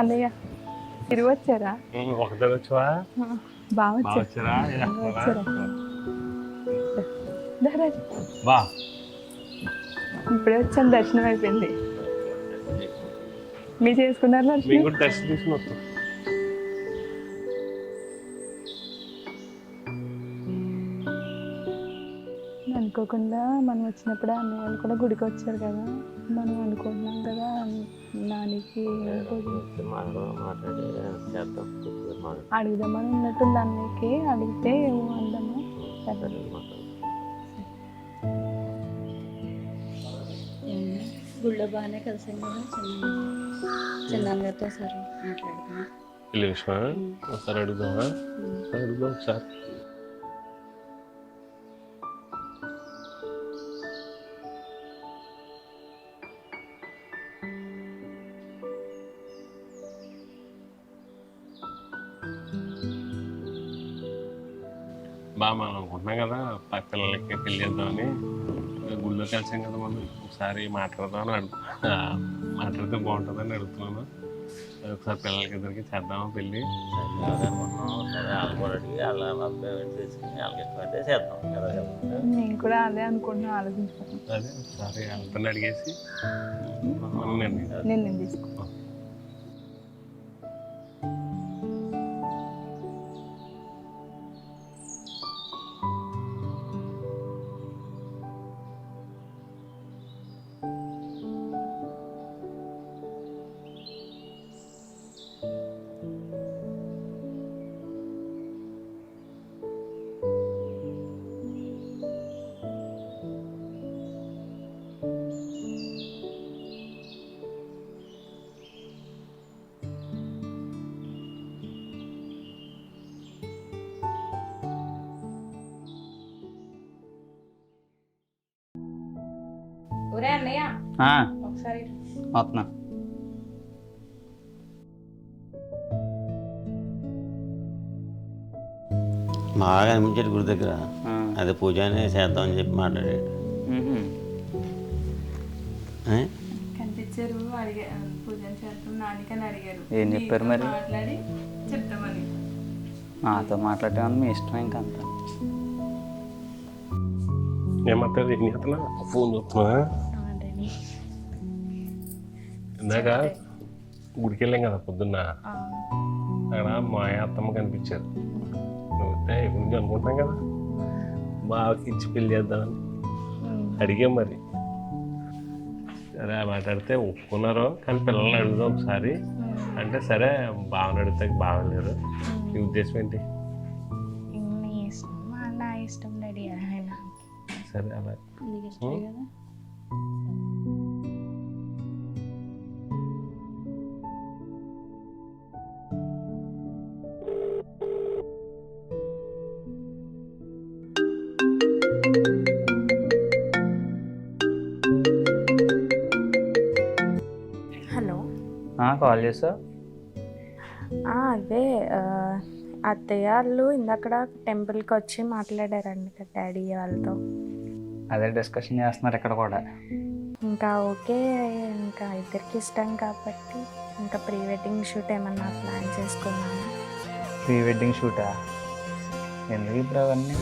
అన్నయ్య తిరిగి వచ్చారా? ఒకసారి వచ్చావా? బాగా వచ్చారా? ఇప్పుడే వచ్చాను, దర్శనం అయిపోయింది. మీరు చేసుకున్నారు దర్శనం తీసుకుని వస్తాం. అనుకోకుండా మనం వచ్చినప్పుడు అన్నయ్య వాళ్ళు కూడా గుడికి వచ్చారు కదా, మనం అనుకుంటున్నాం కదా నానికి అడుగుదామని ఉన్నట్టుంది అన్నయ్యకి. అడిగితే ఏమో అందమా గుళ్ళో బాగానే కలిసాం కదా చిన్నగారితో సరే ఒకసారి అడుగుదామా? అడుగుదాం ఒకసారి. బాగా మనం అనుకుంటున్నాం కదా పిల్లలకి పెళ్ళి చేద్దామని, గుళ్ళో కలిసాం కదా మనం, ఒకసారి మాట్లాడదామని మాట్లాడితే బాగుంటుందని అడుగుతున్నాను. ఒకసారి పిల్లలకి ఇద్దరికి చేద్దామా పెళ్ళి? నేను కూడా అదే అనుకుంటున్నాను, ఆలోచించుకుంటున్నాను. అదే ఒకసారి వాళ్ళతో అడిగేసి నేను తీసుకుంటాను. ఒకసారి వస్తున్నా. బాగా అనిపించాడు గుడి దగ్గర, అదే పూజనే చేద్దామని చెప్పి మాట్లాడాడు. కనిపించారు, పూజ చేద్దాం నానికని అడిగారు. ఏం చెప్పారు మరి? మాట్లాడి చెప్తామని. నాతో మాట్లాడటం మీ ఇష్టం. ఇంకా అంత ఏమంటారు? ఏం చేస్తున్నా? ఫోన్ చూస్తున్నా. ఇందాక గుడికి వెళ్ళాం కదా పొద్దున్న, అక్కడ మా అత్తమ్మ కనిపించారు. నువ్వుతే ఇప్పుడు నుంచి అనుకుంటున్నాం కదా బాగా ఇచ్చి పెళ్ళి చేద్దామని అడిగాం. మరి సరే మాట్లాడితే ఒప్పుకున్నారు, కానీ పిల్లల్ని అడుగుదాం ఒకసారి అంటే సరే బాగా అడిగితే బాగలేరు. నీ ఉద్దేశం ఏంటి? సరే అలా హలో, కాల్ చేసా? అదే అత్తయ్య వాళ్ళు ఇందక్కడ టెంపుల్కి వచ్చి మాట్లాడారండి డాడీ వాళ్ళతో. అదే డిస్కషన్ చేస్తున్నారు ఇక్కడ కూడా. ఇంకా ఓకే, ఇంకా ఇద్దరికి ఇష్టం కాబట్టి ఇంకా ప్రీ వెడ్డింగ్ షూట్ ఏమన్నా ప్లాన్ చేసుకున్నాము. ప్రీ వెడ్డింగ్ షూటా? ఎందుకు ఇప్పుడు అవన్నీ?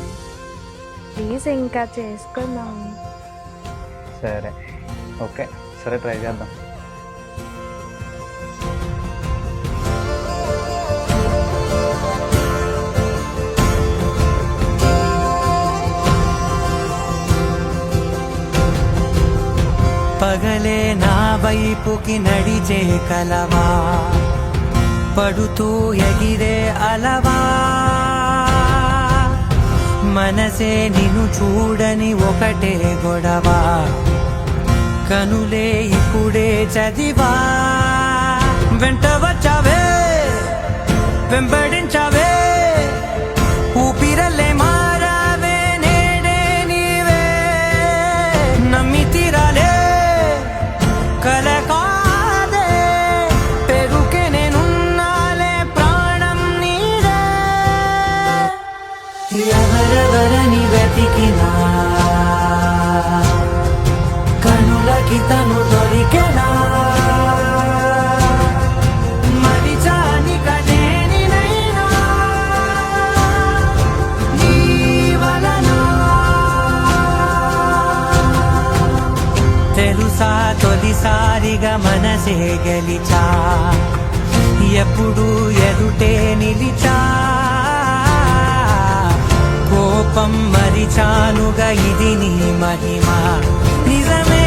ప్లీజ్ ఇంకా చేసుకుందాం. సరే ఓకే, సరే ట్రై చేద్దాం. పగలే నా వైపుకి నడిచే కలవా, పడుతూ ఎగిరే అలవా, మనసే నిన్ను చూడని ఒకటే గొడవ, కనులే ఇప్పుడే చదివా, వెంట వచ్చావే వెంబడించావే, ఊపిరల్లే మారావే నేడే నీవే, నమ్మి తీరాలే కలకాదే, పెరుకే నేనున్నాలే ప్రాణం నీదే, ఎవరెవరని వెతికినా కనులకి తను దొరికెనా, సాక్షిగా మనసే గెలిచా ఎప్పుడు ఎదుటే నిలిచా కోపం మరిచానుగా ఇది నీ మహిమ నిజమే